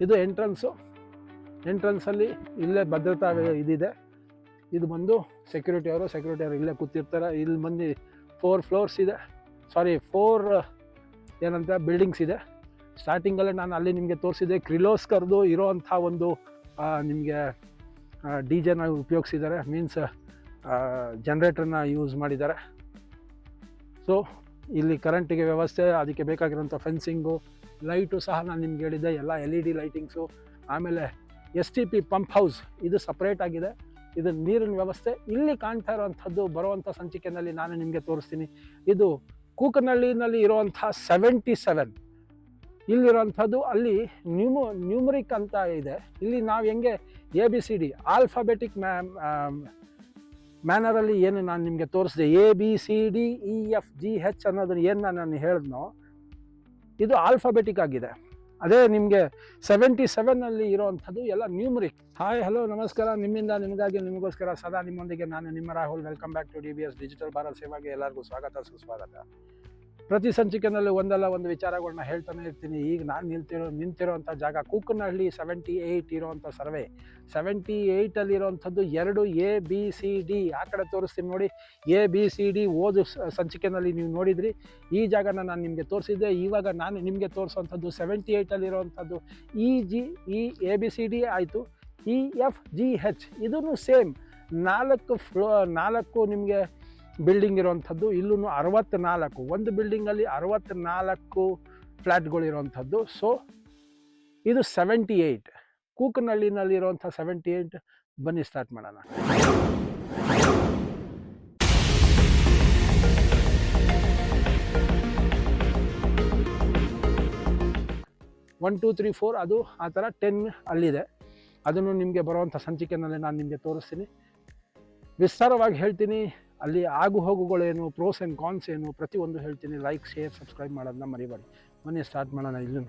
ಇದು ಎಂಟ್ರೆನ್ಸಲ್ಲಿ ಇಲ್ಲೇ ಭದ್ರತಾ ಇದಿದೆ. ಇದು ಬಂದು ಸೆಕ್ಯೂರಿಟಿ ಅವರು ಇಲ್ಲೇ ಕೂತಿರ್ತಾರೆ. ಇಲ್ಲಿ ಬಂದು 4 ಫ್ಲೋರ್ಸ್ ಇದೆ, 4 ಏನಂತ ಬಿಲ್ಡಿಂಗ್ಸ್ ಇದೆ. ಸ್ಟಾರ್ಟಿಂಗಲ್ಲೇ ನಾನು ಅಲ್ಲಿ ನಿಮಗೆ ತೋರಿಸಿದೆ. ಕ್ರಿಲೋಸ್ಕರ್ದು ಇರೋವಂಥ ಒಂದು ನಿಮಗೆ ಡಿಜೆನ ಉಪಯೋಗಿಸಿದ್ದಾರೆ, ಮೀನ್ಸ್ ಜನ್ರೇಟರ್ನ ಯೂಸ್ ಮಾಡಿದ್ದಾರೆ. ಸೊ ಇಲ್ಲಿ ಕರೆಂಟಿಗೆ ವ್ಯವಸ್ಥೆ, ಅದಕ್ಕೆ ಬೇಕಾಗಿರೋಂಥ ಫೆನ್ಸಿಂಗು, ಲೈಟು ಸಹ ನಾನು ನಿಮ್ಗೆ ಹೇಳಿದ್ದೆ, ಎಲ್ಲ LED ಲೈಟಿಂಗ್ಸು. ಆಮೇಲೆ STP ಪಂಪ್ ಹೌಸ್ ಇದು ಸಪ್ರೇಟ್ ಆಗಿದೆ. ಇದು ನೀರಿನ ವ್ಯವಸ್ಥೆ. ಇಲ್ಲಿ ಕಾಣ್ತಾ ಇರೋವಂಥದ್ದು ಬರುವಂಥ ಸಂಚಿಕೆಯಲ್ಲಿ ನಾನು ನಿಮಗೆ ತೋರಿಸ್ತೀನಿ. ಇದು ಕೂಕನಹಳ್ಳಿನಲ್ಲಿ ಇರುವಂಥ 77. ಇಲ್ಲಿರುವಂಥದ್ದು ಅಲ್ಲಿ ನ್ಯೂಮರಿಕ್ ಅಂತ ಇದೆ. ಇಲ್ಲಿ ನಾವು ಹೆಂಗೆ ABCD ಆಲ್ಫಾಬೆಟಿಕ್ ಮ್ಯಾನರಲ್ಲಿ ಏನು ನಾನು ನಿಮಗೆ ತೋರಿಸಿದೆ, ABCDEFGH ಅನ್ನೋದನ್ನು ಏನು ನಾನು ಹೇಳಿದ್ನೋ ಇದು ಆಲ್ಫಾಬೆಟಿಕ್ ಆಗಿದೆ. ಅದೇ ನಿಮಗೆ 77ನಲ್ಲಿ ಇರೋವಂಥದ್ದು ಎಲ್ಲ ನ್ಯೂಮರಿಕ್. ಹಾಯ್, ಹಲೋ, ನಮಸ್ಕಾರ. ನಿಮ್ಮಿಂದ ನಿಮಗಾಗಿ, ನಿಮಗೋಸ್ಕರ ಸದಾ ನಿಮ್ಮೊಂದಿಗೆ ನಾನು ನಿಮ್ಮ Rahul. Welcome back to DBS digital Bharat ಸೇವಾಗೆ ಎಲ್ಲರಿಗೂ ಸ್ವಾಗತ, ಸುಸ್ವಾಗತ. ಪ್ರತಿ ಸಂಚಿಕೆಯಲ್ಲಿ ಒಂದಲ್ಲ ಒಂದು ವಿಚಾರಗಳನ್ನ ಹೇಳ್ತಾನೆ ಇರ್ತೀನಿ. ಈಗ ನಾನು ನಿಂತಿರೋವಂಥ ಜಾಗ ಕೂಕನಹಳ್ಳಿ 78 ಇರೋವಂಥ ಸರ್ವೆ. 78ಅಲ್ಲಿ ಇರೋವಂಥದ್ದು 2 ABCD ಆ ಕಡೆ ತೋರಿಸ್ತೀನಿ ನೋಡಿ. ABCD ಓದು ಸಂಚಿಕೆಯಲ್ಲಿ ನೀವು ನೋಡಿದ್ರಿ. ಈ ಜಾಗನ ನಾನು ನಿಮಗೆ ತೋರಿಸಿದ್ದೆ. ಇವಾಗ ನಾನು ನಿಮಗೆ ತೋರಿಸುವಂಥದ್ದು 78ಅಲ್ಲಿ ಇರೋವಂಥದ್ದು ABCD ಆಯಿತು. EFGH ಇದೂ ಸೇಮ್ 4 ನಿಮಗೆ ಬಿಲ್ಡಿಂಗ್ ಇರುವಂಥದ್ದು. ಇಲ್ಲೂ 64, ಒಂದು ಬಿಲ್ಡಿಂಗಲ್ಲಿ 64 ಫ್ಲ್ಯಾಟ್ಗಳಿರುವಂಥದ್ದು. ಸೊ ಇದು 78 ಕೂಕನಹಳ್ಳಿನಲ್ಲಿರುವಂಥ 78. ಬನ್ನಿ ಸ್ಟಾರ್ಟ್ ಮಾಡೋಣ. 1 2 3 4 ಅದು ಆ ಥರ 10 ಅಲ್ಲಿದೆ. ಅದನ್ನು ನಿಮಗೆ ಬರುವಂಥ ಸಂಚಿಕೆಯಲ್ಲಿ ನಾನು ನಿಮಗೆ ತೋರಿಸ್ತೀನಿ, ವಿಸ್ತಾರವಾಗಿ ಹೇಳ್ತೀನಿ. ಅಲ್ಲಿ ಆಗು ಹೋಗುಗಳೇನು, ಪ್ರೋಸ್ ಆ್ಯಂಡ್ ಕಾನ್ಸ್ ಏನು, ಪ್ರತಿಯೊಂದು ಹೇಳ್ತೀನಿ. ಲೈಕ್, ಶೇರ್, ಸಬ್ಸ್ಕ್ರೈಬ್ ಮಾಡೋದನ್ನ ಮರಿಬೇಡಿ. ಬನ್ನಿ ಸ್ಟಾರ್ಟ್ ಮಾಡೋಣ. ಇಲ್ಲೂ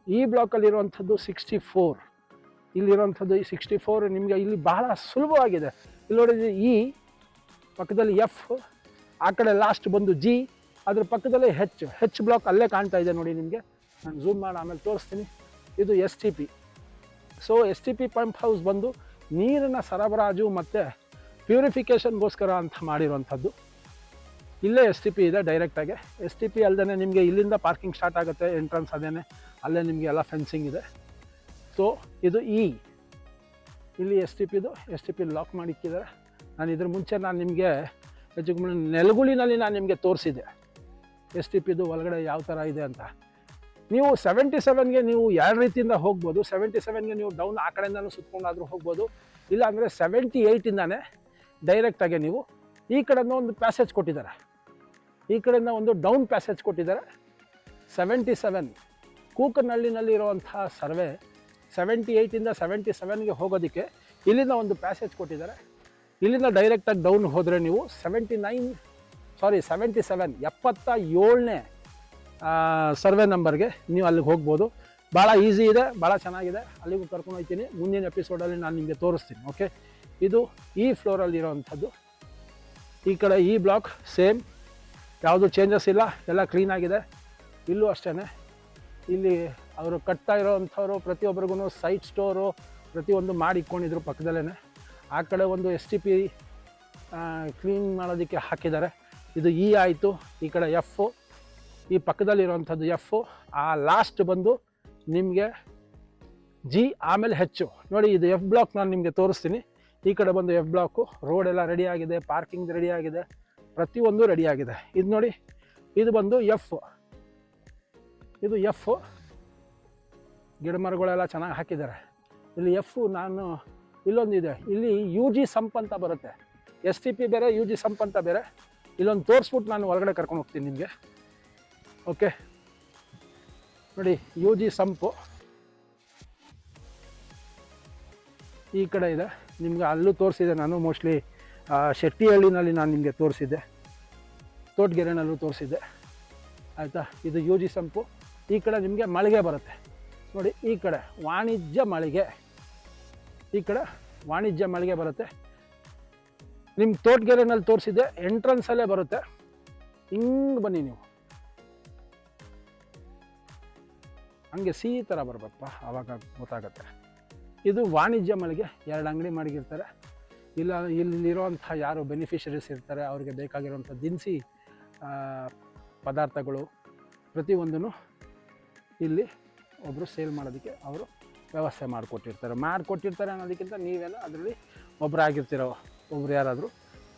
ಈ ಬ್ಲಾಕಲ್ಲಿರುವಂಥದ್ದು 64. ಇಲ್ಲಿರುವಂಥದ್ದು ಈ 64 ನಿಮಗೆ ಇಲ್ಲಿ ಬಹಳ ಸುಲಭವಾಗಿದೆ. ಇಲ್ಲಿ ನೋಡಿದ್ರೆ ಪಕ್ಕದಲ್ಲಿ F, ಆ ಕಡೆ ಲಾಸ್ಟ್ ಬಂದು G, ಅದ್ರ ಪಕ್ಕದಲ್ಲೇ H ಬ್ಲಾಕ್ ಅಲ್ಲೇ ಕಾಣ್ತಾ ಇದೆ ನೋಡಿ ನಿಮಗೆ. ನಾನು ಝೂಮ್ ಮಾಡಿ ಆಮೇಲೆ ತೋರಿಸ್ತೀನಿ. ಇದು STP. So STP pump house ಬಂದು ನೀರಿನ ಸರಬರಾಜು ಮತ್ತು ಪ್ಯೂರಿಫಿಕೇಷನ್ಗೋಸ್ಕರ ಅಂತ ಮಾಡಿರುವಂಥದ್ದು. ಇಲ್ಲೇ STP ಇದೆ ಡೈರೆಕ್ಟಾಗಿ. STP ಅಲ್ಲದೆ ನಿಮಗೆ ಇಲ್ಲಿಂದ ಪಾರ್ಕಿಂಗ್ ಸ್ಟಾರ್ಟ್ ಆಗುತ್ತೆ. ಎಂಟ್ರೆನ್ಸ್ ಅದೇನೆ, ಅಲ್ಲೇ ನಿಮಗೆ ಎಲ್ಲ ಫೆನ್ಸಿಂಗ್ ಇದೆ. ಸೊ ಇದು ಇಲ್ಲಿ STP ಲಾಕ್ ಮಾಡಿಕ್ಕಿದ್ದಾರೆ. ನಾನು ಇದ್ರ ಮುಂಚೆ ನಾನು ನಿಮಗೆ ನೆಲಗುಳಿನಲ್ಲಿ ನಾನು ನಿಮಗೆ ತೋರಿಸಿದ್ದೆ STPದು ಒಳಗಡೆ ಯಾವ ಥರ ಇದೆ ಅಂತ. ನೀವು 77ಗೆ ನೀವು 2 ರೀತಿಯಿಂದ ಹೋಗ್ಬೋದು. 77ಗೆ ನೀವು ಡೌನ್ ಆ ಕಡೆಯಿಂದನೂ ಸುತ್ಕೊಂಡಾದರೂ ಹೋಗ್ಬೋದು. ಇಲ್ಲಾಂದರೆ 78ಇಂದಾನೆ ಡೈರೆಕ್ಟಾಗಿ ನೀವು ಈ ಕಡೆಯಿಂದ ಒಂದು ಪ್ಯಾಸೇಜ್ ಕೊಟ್ಟಿದ್ದಾರೆ, ಈ ಕಡೆಯಿಂದ ಒಂದು ಡೌನ್ ಪ್ಯಾಸೇಜ್ ಕೊಟ್ಟಿದ್ದಾರೆ. 77 ಕೂಕನಹಳ್ಳಿನಲ್ಲಿರುವಂಥ ಸರ್ವೆ 78ಇಂದ 77ಗೆ ಹೋಗೋದಕ್ಕೆ ಇಲ್ಲಿಂದ ಒಂದು ಪ್ಯಾಸೇಜ್ ಕೊಟ್ಟಿದ್ದಾರೆ. ಇಲ್ಲಿಂದ ಡೈರೆಕ್ಟಾಗಿ ಡೌನ್ ಹೋದರೆ ನೀವು 77ನೇ ಸರ್ವೆ ನಂಬರ್ಗೆ ನೀವು ಅಲ್ಲಿಗೆ ಹೋಗ್ಬೋದು. ಭಾಳ ಈಸಿ ಇದೆ, ಭಾಳ ಚೆನ್ನಾಗಿದೆ. ಅಲ್ಲಿಗೂ ಕರ್ಕೊಂಡು ಹೋಗ್ತೀನಿ. ಮುಂದಿನ ಎಪಿಸೋಡಲ್ಲಿ ನಾನು ನಿಮಗೆ ತೋರಿಸ್ತೀನಿ. ಓಕೆ, ಇದು ಈ ಫ್ಲೋರಲ್ಲಿರೋವಂಥದ್ದು. ಈ ಕಡೆ ಈ ಬ್ಲಾಕ್ ಸೇಮ್, ಯಾವುದು ಚೇಂಜಸ್ ಇಲ್ಲ, ಎಲ್ಲ ಕ್ಲೀನಾಗಿದೆ. ಇಲ್ಲೂ ಅಷ್ಟೇ. ಇಲ್ಲಿ ಅವರು ಕಟ್ತಾ ಇರೋವಂಥವ್ರು ಪ್ರತಿಯೊಬ್ಬರಿಗೂ ಸೈಟ್ ಸ್ಟೋರು ಪ್ರತಿಯೊಂದು ಮಾಡಿ ಇಟ್ಕೊಂಡಿದ್ರು ಪಕ್ಕದಲ್ಲೇ. ಆ ಕಡೆ ಒಂದು STP ಕ್ಲೀನ್ ಮಾಡೋದಕ್ಕೆ ಹಾಕಿದ್ದಾರೆ. ಇದು ಆಯಿತು. ಈ ಕಡೆ F, ಈ ಪಕ್ಕದಲ್ಲಿರುವಂಥದ್ದು F, ಆ ಲಾಸ್ಟ್ ಬಂದು ನಿಮಗೆ G, ಆಮೇಲೆ H ನೋಡಿ. ಇದು F ಬ್ಲಾಕ್ ನಾನು ನಿಮಗೆ ತೋರಿಸ್ತೀನಿ. ಈ ಕಡೆ ಬಂದು F ಬ್ಲಾಕು. ರೋಡ್ ಎಲ್ಲ ರೆಡಿಯಾಗಿದೆ, ಪಾರ್ಕಿಂಗ್ ರೆಡಿಯಾಗಿದೆ, ಪ್ರತಿಯೊಂದು ರೆಡಿಯಾಗಿದೆ. ಇದು ನೋಡಿ, ಇದು ಬಂದು F. ಇದು F, ಗಿಡ ಮರಗಳೆಲ್ಲ ಚೆನ್ನಾಗಿ ಹಾಕಿದ್ದಾರೆ. ಇಲ್ಲಿ F ಇಲ್ಲೊಂದಿದೆ. ಇಲ್ಲಿ UG ಸಂಪ್ ಅಂತ ಬರುತ್ತೆ. STP ಬೇರೆ, UG ಸಂಪ್ ಅಂತ ಬೇರೆ. ಇಲ್ಲೊಂದು ತೋರಿಸ್ಬಿಟ್ಟು ನಾನು ಹೊರಗಡೆ ಕರ್ಕೊಂಡು ಹೋಗ್ತೀನಿ ನಿಮಗೆ. ಓಕೆ ನೋಡಿ, UG ಸಂಪು ಈ ಕಡೆ ಇದೆ. ನಿಮ್ಗೆ ಅಲ್ಲೂ ತೋರಿಸಿದೆ ನಾನು. ಮೋಸ್ಟ್ಲಿ ಶೆಟ್ಟಿಹಳ್ಳಿನಲ್ಲಿ ನಾನು ನಿಮಗೆ ತೋರಿಸಿದ್ದೆ, ತೋಟಗೆರೆನಲ್ಲೂ ತೋರಿಸಿದ್ದೆ, ಆಯಿತಾ. ಇದು UG ಸಂಪು. ಈ ಕಡೆ ನಿಮಗೆ ಮಳಿಗೆ ಬರುತ್ತೆ ನೋಡಿ. ಈ ಕಡೆ ವಾಣಿಜ್ಯ ಮಳಿಗೆ ಬರುತ್ತೆ. ನಿಮ್ಮ ತೋಟಗೆರೆನಲ್ಲಿ ತೋರಿಸಿದ್ದೆ, ಎಂಟ್ರೆನ್ಸಲ್ಲೇ ಬರುತ್ತೆ. ಹಿಂಗೆ ಬನ್ನಿ ನೀವು, ಹಂಗೆ ಸಿ ಥರ ಬರಬೇಕಪ್ಪ, ಆವಾಗ ಗೊತ್ತಾಗತ್ತೆ. ಇದು ವಾಣಿಜ್ಯ ಮಳಿಗೆ, 2 ಅಂಗಡಿ ಮಾಡಿರ್ತಾರೆ. ಇಲ್ಲ ಇಲ್ಲಿರೋಂಥ ಯಾರು ಬೆನಿಫಿಷರೀಸ್ ಇರ್ತಾರೆ ಅವ್ರಿಗೆ ಬೇಕಾಗಿರೋಂಥ ದಿನಸಿ ಪದಾರ್ಥಗಳು ಪ್ರತಿಯೊಂದೂ ಇಲ್ಲಿ ಒಬ್ಬರು ಸೇಲ್ ಮಾಡೋದಕ್ಕೆ ಅವರು ವ್ಯವಸ್ಥೆ ಮಾಡಿಕೊಟ್ಟಿರ್ತಾರೆ ಅನ್ನೋದಕ್ಕಿಂತ ನೀವೇನೋ ಅದರಲ್ಲಿ ಒಬ್ಬರಾಗಿರ್ತಿರೋ ಒಬ್ರು ಯಾರಾದರೂ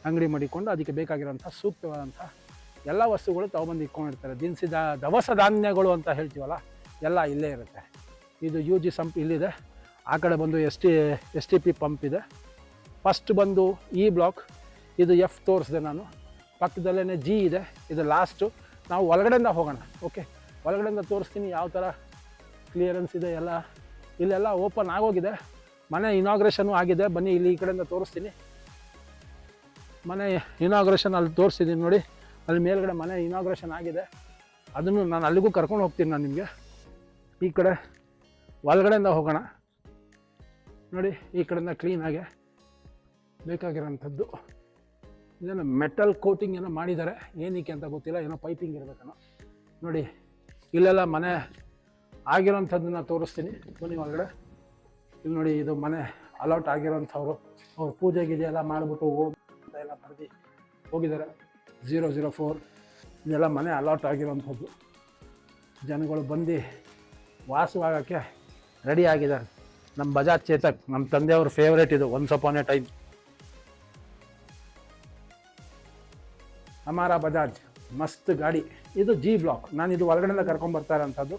ಅಂಗಡಿ ಮಾಡಿಕೊಂಡು ಅದಕ್ಕೆ ಬೇಕಾಗಿರೋಂಥ ಸೂಕ್ತವಾದಂಥ ಎಲ್ಲ ವಸ್ತುಗಳು ತೊಗೊಬಂದು ಇಟ್ಕೊಂಡಿರ್ತಾರೆ. ದಿನಸಿ ದವಸ ಧಾನ್ಯಗಳು ಅಂತ ಹೇಳ್ತೀವಲ್ಲ, ಎಲ್ಲ ಇಲ್ಲೇ ಇರುತ್ತೆ. ಇದು UG ಸಂಪ್ ಇಲ್ಲಿದೆ, ಆ ಕಡೆ ಬಂದು STP ಪಂಪ್ ಇದೆ. ಫಸ್ಟ್ ಬಂದು E ಬ್ಲಾಕ್, ಇದು F ತೋರಿಸಿದೆ ನಾನು. ಪಕ್ಕದಲ್ಲೇ G ಇದೆ, ಇದು ಲಾಸ್ಟು. ನಾವು ಒಳಗಡೆಯಿಂದ ಹೋಗೋಣ. ಓಕೆ, ಒಳಗಡೆಯಿಂದ ತೋರಿಸ್ತೀನಿ ಯಾವ ಥರ ಕ್ಲಿಯರೆನ್ಸ್ ಇದೆ ಎಲ್ಲ. ಇಲ್ಲೆಲ್ಲ ಓಪನ್ ಆಗೋಗಿದೆ, ಮನೆ ಇನಾಗ್ರೇಷನು ಆಗಿದೆ. ಬನ್ನಿ ಇಲ್ಲಿ ಈ ಕಡೆಯಿಂದ ತೋರಿಸ್ತೀನಿ. ಮನೆ ಇನಾಗ್ರೇಷನ್ ಅಲ್ಲಿ ತೋರಿಸಿದ್ದೀನಿ ನೋಡಿ, ಅಲ್ಲಿ ಮೇಲ್ಗಡೆ ಮನೆ ಇನಾಗ್ರೇಷನ್ ಆಗಿದೆ. ಅದನ್ನು ನಾನು ಅಲ್ಲಿಗೂ ಕರ್ಕೊಂಡು ಹೋಗ್ತೀನಿ ನಾನು ನಿಮಗೆ. ಈ ಕಡೆ ಒಳಗಡೆಯಿಂದ ಹೋಗೋಣ ನೋಡಿ. ಈ ಕಡೆಯಿಂದ ಕ್ಲೀನಾಗೆ ಬೇಕಾಗಿರೋಂಥದ್ದು ಇದನ್ನು ಮೆಟಲ್ ಕೋಟಿಂಗ್ ಏನೋ ಮಾಡಿದ್ದಾರೆ, ಏನಕ್ಕೆ ಅಂತ ಗೊತ್ತಿಲ್ಲ, ಏನೋ ಪೈಪಿಂಗ್ ಇರಬೇಕನ್ನೋ ನೋಡಿ. ಇಲ್ಲೆಲ್ಲ ಮನೆ ಆಗಿರೋಂಥದ್ದನ್ನು ತೋರಿಸ್ತೀನಿ ಬನ್ನಿ ಒಳಗಡೆ. ಇಲ್ಲಿ ನೋಡಿ, ಇದು ಮನೆ ಅಲೌಟ್ ಆಗಿರೋಂಥವ್ರು, ಅವ್ರು ಪೂಜೆ ಗೀಜೆ ಎಲ್ಲ ಮಾಡಿಬಿಟ್ಟು ಅಂತ ಎಲ್ಲ ಬರೆದು ಹೋಗಿದ್ದಾರೆ. 004 ಇದೆಲ್ಲ ಮನೆ ಅಲೌಟ್ ಆಗಿರೋಂಥದ್ದು. ಜನಗಳು ಬಂದು ವಾಸವಾಗೋಕ್ಕೆ ರೆಡಿ ಆಗಿದ್ದಾರೆ. ನಮ್ಮ ಬಜಾಜ್ ಚೇತಕ್, ನಮ್ಮ ತಂದೆಯವ್ರ ಫೇವ್ರೇಟ್ ಇದು, ಒನ್ಸ್ ಅಪಾನ್ ಎ ಟೈಮ್. ಹಮಾರಾ ಬಜಾಜ್ ಮಸ್ತ್ ಗಾಡಿ. ಇದು G ಬ್ಲಾಕ್. ನಾನು ಇದು ಒಳಗಡೆಯಿಂದ ಕರ್ಕೊಂಬರ್ತಾ ಇರೋಂಥದ್ದು.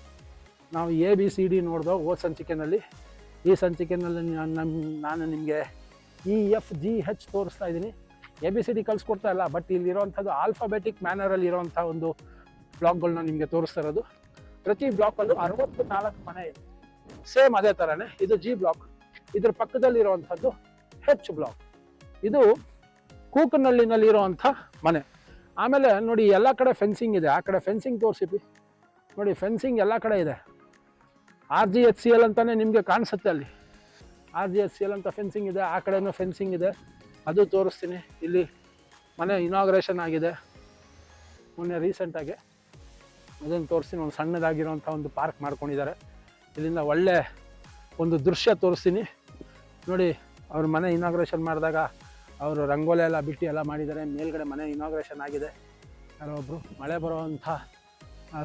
ನಾವು ABCD ನೋಡ್ದೋ ಹೋದ ಸಂಚಿಕೆಯಲ್ಲಿ. ಈ ಸಂಚಿಕೆಯಲ್ಲಿ ನಾನು ನಿಮಗೆ EFGH ತೋರಿಸ್ತಾ ಇದ್ದೀನಿ. ABCD ಕಳಿಸ್ಕೊಡ್ತಾ ಇಲ್ಲ, ಬಟ್ ಇಲ್ಲಿರೋವಂಥದ್ದು ಆಲ್ಫಾಬೆಟಿಕ್ ಮ್ಯಾನರಲ್ಲಿ ಇರೋವಂಥ ಒಂದು ಬ್ಲಾಕ್ಗಳನ್ನ ನಿಮಗೆ ತೋರಿಸ್ತಾ ಇರೋದು. ಪ್ರತಿ ಬ್ಲಾಕಲ್ಲೂ 64 ಮನೆ ಇದೆ, ಸೇಮ್ ಅದೇ ಥರನೇ. ಇದು G ಬ್ಲಾಕ್. ಇದ್ರ ಪಕ್ಕದಲ್ಲಿರುವಂಥದ್ದು H ಬ್ಲಾಕ್. ಇದು ಕೂಕನಹಳ್ಳಿನಲ್ಲಿರುವಂಥ ಮನೆ. ಆಮೇಲೆ ನೋಡಿ, ಎಲ್ಲ ಕಡೆ ಫೆನ್ಸಿಂಗ್ ಇದೆ. ಆ ಕಡೆ ಫೆನ್ಸಿಂಗ್ ತೋರಿಸಿದ್ವಿ ನೋಡಿ, ಫೆನ್ಸಿಂಗ್ ಎಲ್ಲ ಕಡೆ ಇದೆ. RGHCL ಅಂತಲೇ ನಿಮಗೆ ಕಾಣಿಸುತ್ತೆ ಅಲ್ಲಿ. RGHCL ಅಂತ ಫೆನ್ಸಿಂಗ್ ಇದೆ. ಆ ಕಡೆನೂ ಫೆನ್ಸಿಂಗ್ ಇದೆ, ಅದು ತೋರಿಸ್ತೀನಿ. ಇಲ್ಲಿ ಮನೆ ಇನಾಗ್ರೇಷನ್ ಆಗಿದೆ ಮೊನ್ನೆ ರೀಸೆಂಟಾಗಿ, ಅದನ್ನು ತೋರಿಸ್ತೀನಿ. ಒಂದು ಸಣ್ಣದಾಗಿರೋಂಥ ಒಂದು ಪಾರ್ಕ್ ಮಾಡ್ಕೊಂಡಿದ್ದಾರೆ. ಇಲ್ಲಿಂದ ಒಳ್ಳೆ ಒಂದು ದೃಶ್ಯ ತೋರಿಸ್ತೀನಿ ನೋಡಿ. ಅವ್ರ ಮನೆ ಇನಾಗ್ರೇಷನ್ ಮಾಡಿದಾಗ ಅವರು ರಂಗೋಲಿ ಎಲ್ಲ ಬಿಟ್ಟು ಎಲ್ಲ ಮಾಡಿದ್ದಾರೆ. ಮೇಲ್ಗಡೆ ಮನೆ ಇನಾಗ್ರೇಷನ್ ಆಗಿದೆ. ಯಾರೋ ಒಬ್ಬರು ಮಳೆ ಬರೋವಂಥ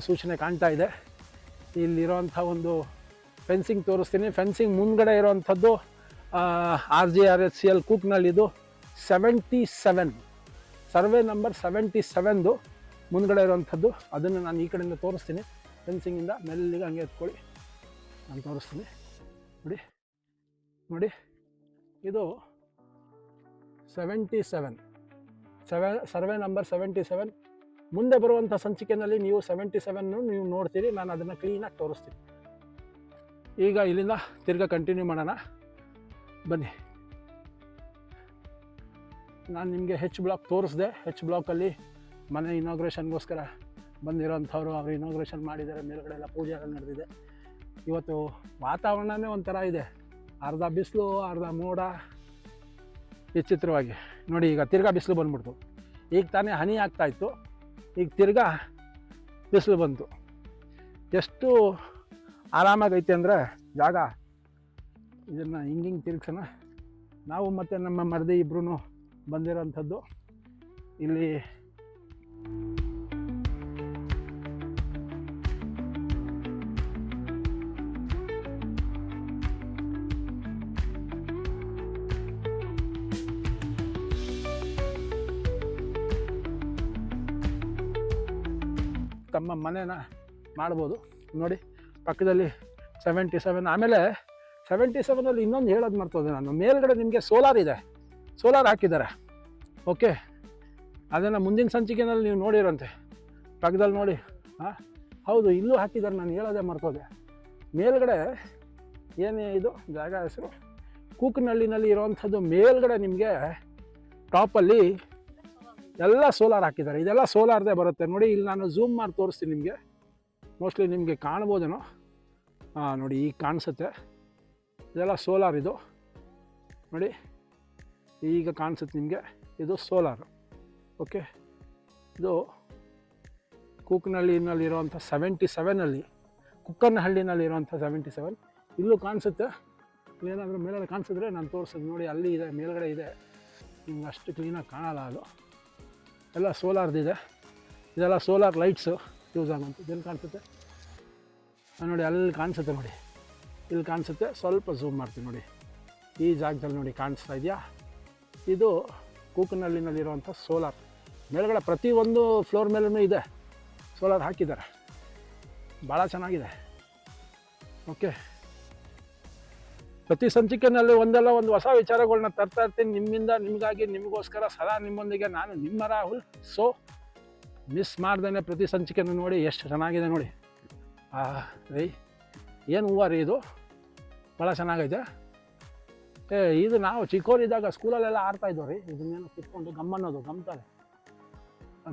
ಸೂಚನೆ ಕಾಣ್ತಾ ಇದೆ. ಇಲ್ಲಿರೋವಂಥ ಒಂದು ಫೆನ್ಸಿಂಗ್ ತೋರಿಸ್ತೀನಿ. ಫೆನ್ಸಿಂಗ್ ಮುಂದ್ಗಡೆ ಇರೋವಂಥದ್ದು RGHCL ಕೂಕ್ನಲ್ಲಿದು 77 ಸರ್ವೆ ನಂಬರ್ 77ದು ಮುಂದ್ಗಡೆ ಇರೋವಂಥದ್ದು. ಅದನ್ನು ನಾನು ಈ ಕಡೆಯಿಂದ ತೋರಿಸ್ತೀನಿ. ಫೆನ್ಸಿಂಗಿಂದ ಮೆಲ್ಲಿಗೆ ಹಂಗೆ ಎತ್ಕೊಳ್ಳಿ, ನಾನು ತೋರಿಸ್ತೀನಿ ನೋಡಿ. ನೋಡಿ, ಇದು 77 ಸರ್ವೆ ನಂಬರ್ 77. ಮುಂದೆ ಬರುವಂಥ ಸಂಚಿಕೆಯಲ್ಲಿ ನೀವು 77 ನೀವು ನೋಡ್ತೀರಿ. ನಾನು ಅದನ್ನು ಕ್ಲೀನಾಗಿ ತೋರಿಸ್ತೀನಿ. ಈಗ ಇಲ್ಲಿಂದ ತಿರ್ಗಾ ಕಂಟಿನ್ಯೂ ಮಾಡೋಣ ಬನ್ನಿ. ನಾನು ನಿಮಗೆ H ಬ್ಲಾಕ್ ತೋರಿಸಿದೆ. H ಬ್ಲಾಕಲ್ಲಿ ಮನೆ ಇನಾಗ್ರೇಷನ್ಗೋಸ್ಕರ ಬಂದಿರೋಂಥವ್ರು ಅವರು ಇನಾಗ್ರೇಷನ್ ಮಾಡಿದ್ದಾರೆ. ಮೇಲ್ಗಡೆ ಎಲ್ಲ ಪೂಜೆ ಎಲ್ಲ ನಡೆದಿದೆ. ಇವತ್ತು ವಾತಾವರಣನೇ ಒಂಥರ ಇದೆ, ಅರ್ಧ ಬಿಸಿಲು ಅರ್ಧ ಮೋಡ ವಿಚಿತ್ರವಾಗಿ. ನೋಡಿ, ಈಗ ತಿರ್ಗಾ ಬಿಸಿಲು ಬಂದ್ಬಿಡ್ತು. ಈಗ ತಾನೇ ಹನಿ ಆಗ್ತಾಯಿತ್ತು, ಈಗ ತಿರ್ಗಾ ಬಿಸಿಲು ಬಂತು. ಎಷ್ಟು ಆರಾಮಾಗೈತೆ ಅಂದರೆ ಜಾಗ. ಇದನ್ನು ಹಿಂಗೆ ತಿರುಗ್ಸೋಣ. ನಾವು ಮತ್ತು ನಮ್ಮ ಮರದಿ ಇಬ್ಬರೂ ಬಂದಿರೋಂಥದ್ದು ಇಲ್ಲಿ. ತಮ್ಮ ಮನೇನ ಮಾಡ್ಬೋದು ನೋಡಿ. ಪಕ್ಕದಲ್ಲಿ 77. ಆಮೇಲೆ 77ಅಲ್ಲಿ ಇನ್ನೊಂದು ಹೇಳೋದು ಮಾಡ್ತದೆ ನಾನು, ಮೇಲ್ಗಡೆ ನಿಮಗೆ ಸೋಲಾರ್ ಇದೆ, ಸೋಲಾರ್ ಹಾಕಿದ್ದಾರೆ. ಓಕೆ, ಅದನ್ನು ಮುಂದಿನ ಸಂಚಿಕೆಯಲ್ಲಿ ನೀವು ನೋಡಿರೋಂತೆ. ಪಕ್ಕದಲ್ಲಿ ನೋಡಿ, ಹೌದು ಇಲ್ಲೂ ಹಾಕಿದ್ದಾರೆ, ನಾನು ಹೇಳೋದೇ ಮರ್ತೋದೆ. ಮೇಲ್ಗಡೆ ಏನೇ ಇದು ಜಾಗ ಹೆಸರು ಕೂಕನಹಳ್ಳಿನಲ್ಲಿ ಇರೋವಂಥದ್ದು. ಮೇಲ್ಗಡೆ ನಿಮಗೆ ಟಾಪಲ್ಲಿ ಎಲ್ಲ ಸೋಲಾರ್ ಹಾಕಿದ್ದಾರೆ. ಇದೆಲ್ಲ ಸೋಲಾರ್ದೇ ಬರುತ್ತೆ ನೋಡಿ. ಇಲ್ಲಿ ನಾನು ಝೂಮ್ ಮಾಡಿ ತೋರಿಸ್ತೀನಿ ನಿಮಗೆ, ಮೋಸ್ಟ್ಲಿ ನಿಮಗೆ ಕಾಣ್ಬೋದೇನೋ. ನೋಡಿ, ಈಗ ಕಾಣಿಸುತ್ತೆ. ಇದೆಲ್ಲ ಸೋಲಾರ್ ಇದು ನೋಡಿ, ಈಗ ಕಾಣಿಸುತ್ತೆ ನಿಮಗೆ. ಇದು ಸೋಲಾರು. ಓಕೆ, ಇದು ಕೂಕನಹಳ್ಳಿನಲ್ಲಿರುವಂಥ 77ಅಲ್ಲಿ ಕುಕ್ಕನಹಳ್ಳಿನಲ್ಲಿರುವಂಥ 77. ಇಲ್ಲೂ ಕಾಣಿಸುತ್ತೆ, ಏನಾದರೂ ಮೇಲೆಲ್ಲ ಕಾಣಿಸಿದ್ರೆ ನಾನು ತೋರಿಸೋದು ನೋಡಿ, ಅಲ್ಲಿ ಇದೆ ಮೇಲ್ಗಡೆ ಇದೆ, ನಿಮ್ಗೆ ಅಷ್ಟು ಕ್ಲೀನಾಗಿ ಕಾಣಲ್ಲ. ಅದು ಎಲ್ಲ ಸೋಲಾರ್ದಿದೆ, ಇದೆಲ್ಲ ಸೋಲಾರ್ ಲೈಟ್ಸು ಯೂಸ್ ಆಗುವಂಥದ್ದು. ಎಲ್ಲಿ ಕಾಣಿಸುತ್ತೆ ನೋಡಿ, ಅಲ್ಲಿ ಕಾಣಿಸುತ್ತೆ ನೋಡಿ, ಇಲ್ಲಿ ಕಾಣಿಸುತ್ತೆ. ಸ್ವಲ್ಪ ಝೂಮ್ ಮಾಡ್ತೀನಿ ನೋಡಿ, ಈ ಜಾಗದಲ್ಲಿ ನೋಡಿ ಕಾಣಿಸ್ತಾ ಇದೆಯಾ, ಇದು ಕೂಕನಹಳ್ಳಿನಲ್ಲಿರುವಂಥ ಸೋಲಾರ್. ಮೇಲ್ಗಡೆ ಪ್ರತಿಯೊಂದು ಫ್ಲೋರ್ ಮೇಲೂ ಇದೆ ಸೋಲಾರ್ ಹಾಕಿದ್ದಾರೆ, ಭಾಳ ಚೆನ್ನಾಗಿದೆ. ಓಕೆ, ಪ್ರತಿ ಸಂಚಿಕೆಯಲ್ಲಿ ಒಂದಲ್ಲ ಒಂದು ಹೊಸ ವಿಚಾರಗಳನ್ನ ತರ್ತಾ ಇರ್ತೀನಿ ನಿಮ್ಮಿಂದ, ನಿಮಗಾಗಿ, ನಿಮಗೋಸ್ಕರ ಸದಾ ನಿಮ್ಮೊಂದಿಗೆ ನಾನು ನಿಮ್ಮ ರಾಹುಲ್. ಸೊ ಮಿಸ್ ಮಾಡ್ದೇ ಪ್ರತಿ ಸಂಚಿಕೆನೂ ನೋಡಿ, ಎಷ್ಟು ಚೆನ್ನಾಗಿದೆ ನೋಡಿ. ರೀ ಏನು ಹೂವು ರೀ ಇದು, ಭಾಳ ಚೆನ್ನಾಗೈತೆ. ಇದು ನಾವು ಚಿಕ್ಕವರಿದ್ದಾಗ ಸ್ಕೂಲಲ್ಲೆಲ್ಲ ಆಡ್ತಾ ಇದ್ದೋ ರೀ, ಇದನ್ನೇನು ಕಿತ್ಕೊಂಡು ಗಮ್ಮನ್ನೋದು, ಗಮ್ತಾರೆ.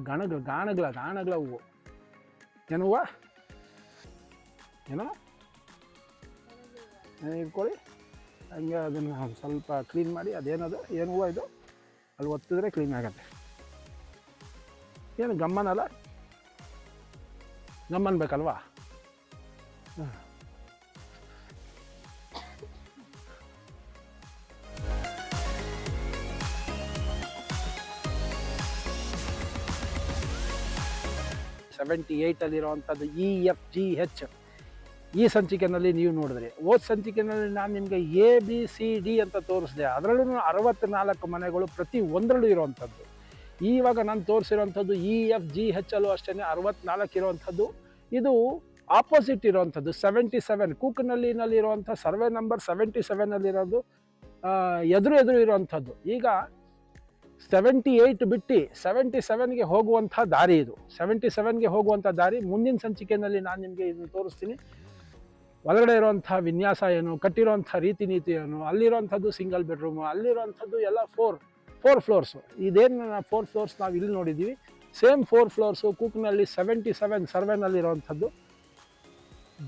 ಗಾಣಗಳ ಹೂವು, ಏನು ಹೂವು, ಏನೋ ಇಟ್ಕೊಳ್ಳಿ ಹಂಗೆ. ಅದನ್ನು ಸ್ವಲ್ಪ ಕ್ಲೀನ್ ಮಾಡಿ, ಅದೇನದು ಏನು ಹೂವು ಇದು, ಅಲ್ಲಿ ಒತ್ತಿದ್ರೆ ಕ್ಲೀನ್ ಆಗುತ್ತೆ. ಏನು ಗಮ್ಮನಲ್ಲ, ಗಮ್ಮನ್ಬೇಕಲ್ವಾ. ಹಾಂ, ಅಲ್ಲಿರುವಂಥದ್ದು EFGH. ಈ ಸಂಚಿಕೆಯಲ್ಲಿ ನೀವು ನೋಡಿದ್ರಿ, ಓದ್ ಸಂಚಿಕೆಯಲ್ಲಿ ನಾನು ನಿಮಗೆ ABCD ಅಂತ ತೋರಿಸಿದೆ. ಅದರಲ್ಲೂ 64 ಮನೆಗಳು ಪ್ರತಿ ಒಂದರಲ್ಲೂ ಇರುವಂಥದ್ದು. ಇವಾಗ ನಾನು ತೋರಿಸಿರುವಂಥದ್ದು EFGH ಅಲ್ಲೂ ಅಷ್ಟೇ 64 ಇರುವಂಥದ್ದು. ಇದು ಆಪೋಸಿಟ್ ಇರುವಂಥದ್ದು 77, ಕೂಕನಹಳ್ಳಿನಲ್ಲಿರುವಂಥ ಸರ್ವೆ ನಂಬರ್ 77ನಲ್ಲಿರೋದು ಎದುರು ಇರುವಂಥದ್ದು. ಈಗ 78 ಬಿಟ್ಟು 77ಗೆ ಹೋಗುವಂಥ ದಾರಿ ಇದು. 77ಗೆ ಹೋಗುವಂಥ ದಾರಿ ಮುಂದಿನ ಸಂಚಿಕೆಯಲ್ಲಿ ನಾನು ನಿಮಗೆ ಇದನ್ನು ತೋರಿಸ್ತೀನಿ. ಒಳಗಡೆ ಇರುವಂಥ ವಿನ್ಯಾಸ ಏನು, ಕಟ್ಟಿರುವಂಥ ರೀತಿ ನೀತಿ ಏನು, ಅಲ್ಲಿರುವಂಥದ್ದು ಸಿಂಗಲ್ ಬೆಡ್ರೂಮು, ಅಲ್ಲಿರುವಂಥದ್ದು ಎಲ್ಲ ಫೋರ್ ಫ್ಲೋರ್ಸು. ಇದೇನು 4 ಫ್ಲೋರ್ಸ್ ನಾವು ಇಲ್ಲಿ ನೋಡಿದ್ದೀವಿ, ಸೇಮ್ 4 ಫ್ಲೋರ್ಸು ಕೂಕನಹಳ್ಳಿ 77 ಸರ್ವೆನಲ್ಲಿರುವಂಥದ್ದು.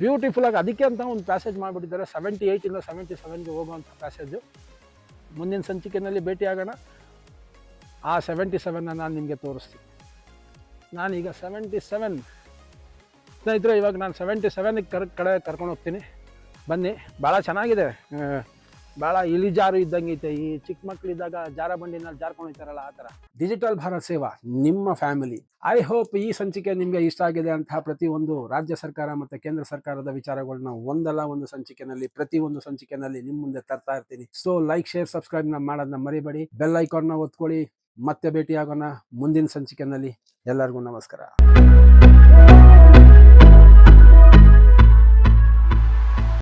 ಬ್ಯೂಟಿಫುಲ್ಲಾಗಿ ಅದಕ್ಕೆ ಅಂತ ಒಂದು ಪ್ಯಾಸೇಜ್ ಮಾಡಿಬಿಟ್ಟಿದ್ದಾರೆ, 78ಇಂದ 77ಗೆ ಹೋಗುವಂಥ ಪ್ಯಾಸೇಜು. ಮುಂದಿನ ಸಂಚಿಕೆಯಲ್ಲಿ ಭೇಟಿಯಾಗೋಣ. ಆ 77ನ ನಾನು ನಿಮಗೆ ತೋರಿಸ್ತೀನಿ. ನಾನೀಗ 77 ಸ್ನೇಹಿತರೆ, ಇವಾಗ ನಾನು 77ಗೆ ಕಡೆ ಕರ್ಕೊಂಡು ಹೋಗ್ತೀನಿ, ಬನ್ನಿ. ಭಾಳ ಚೆನ್ನಾಗಿದೆ, ಭಾಳ ಇಳಿಜಾರು ಇದ್ದಂಗೆ ಐತೆ. ಈ ಚಿಕ್ಕ ಮಕ್ಕಳಿದ್ದಾಗ ಜಾರ ಬಂಡಿನಲ್ಲಿ ಜಾರ್ಕೊಂಡು ಹೋಗ್ತಾರಲ್ಲ, ಆ ಥರ. ಡಿಜಿಟಲ್ ಭಾರತ್ ಸೇವಾ, ನಿಮ್ಮ ಫ್ಯಾಮಿಲಿ. ಐ ಹೋಪ್ ಈ ಸಂಚಿಕೆ ನಿಮಗೆ ಇಷ್ಟ ಆಗಿದೆ ಅಂತ. ಪ್ರತಿಯೊಂದು ರಾಜ್ಯ ಸರ್ಕಾರ ಮತ್ತು ಕೇಂದ್ರ ಸರ್ಕಾರದ ವಿಚಾರಗಳನ್ನ ಒಂದಲ್ಲ ಒಂದು ಸಂಚಿಕೆನಲ್ಲಿ, ಪ್ರತಿಯೊಂದು ಸಂಚಿಕೆನಲ್ಲಿ ನಿಮ್ಮ ಮುಂದೆ ತರ್ತಾ ಇರ್ತೀನಿ. ಸೊ ಲೈಕ್, ಶೇರ್, ಸಬ್ಸ್ಕ್ರೈಬ್ ಮಾಡೋದನ್ನ ಮರಿಬೇಡಿ. ಬೆಲ್ ಐಕಾನ್ನ ಒತ್ಕೊಳ್ಳಿ. ಮತ್ತೆ ಭೇಟಿಯಾಗೋಣ ಮುಂದಿನ ಸಂಚಿಕೆಯಲ್ಲಿ. ಎಲ್ಲರಿಗೂ ನಮಸ್ಕಾರ.